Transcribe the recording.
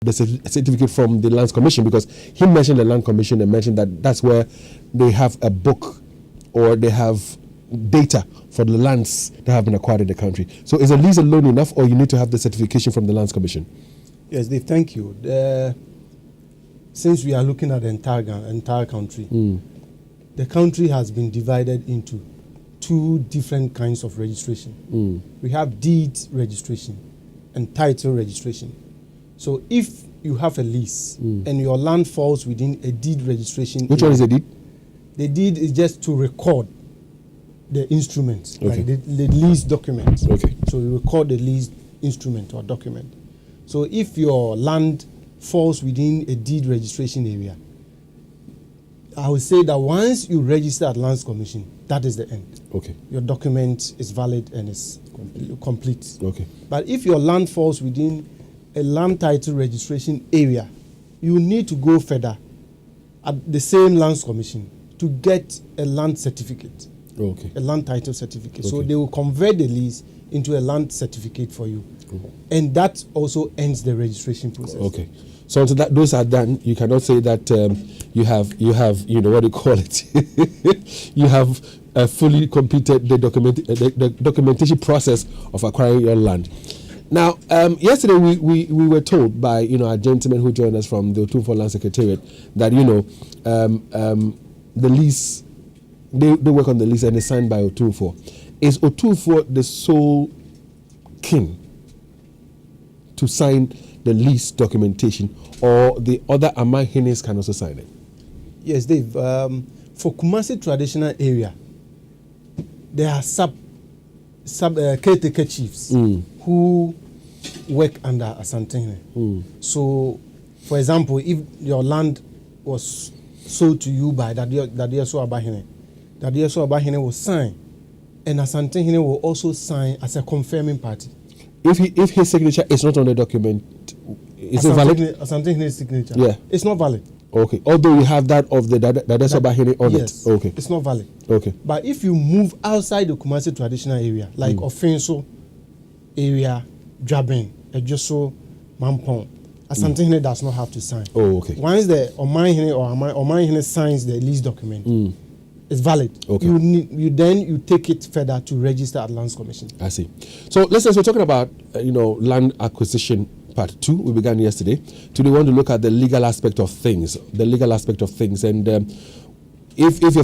the certificate from the Lands Commission? Because he mentioned the Land Commission and mentioned that that's where they have a book or they have data for the lands that have been acquired in the country. So is a lease alone enough, or you need to have the certification from the Lands Commission? Yes, Dave, thank you. Since we are looking at the entire country, the country has been divided into two different kinds of registration. We have deed registration and title registration. So if you have a lease and your land falls within a deed registration, which one is a deed? The deed is just to record the instrument, like the lease document. Okay. So you record the lease instrument or document. So if your land falls within a deed registration area, I would say that once you register at Lands Commission, that is the end. Okay. Your document is valid and is complete. Okay. But if your land falls within a land title registration area, you need to go further at the same Lands Commission to get a land certificate. Okay. A land title certificate. Okay. So they will convert the lease into a land certificate for you. And that also ends the registration process. Okay. So until those are done, you cannot say that you have what do you call it? You have fully completed the documentation process of acquiring your land. Now, yesterday we were told by a gentleman who joined us from the Otumfuo Land Secretariat that the lease, they work on the lease and it's signed by Otumfuo. Is Otumfuo the sole king to sign the lease documentation, or the other Amahines can also sign it? Yes, Dave. For Kumasi traditional area, there are sub caretaker chiefs who work under Asantehene. So, for example, if your land was sold to you by Dadieso Abahene, Dadieso Abahene will sign, and Asantehene will also sign as a confirming party. If his signature is not on the document, is it valid? Asantehene's signature. Yeah. It's not valid. Okay. Although you have that of the Dadieso Abahene on yes, it. Okay. It's not valid. Okay. But if you move outside the Kumasi traditional area, like Ofenso area, Draben, Ejoso, Mampong, Asantehene does not have to sign. Oh, okay. Once the Omanhene or Omanhene signs the lease document, it's valid. Okay. You take it further to register at Lands Commission. I see. So listen, we're talking about land acquisition part 2. We began yesterday. Today we want to look at the legal aspect of things. And if you've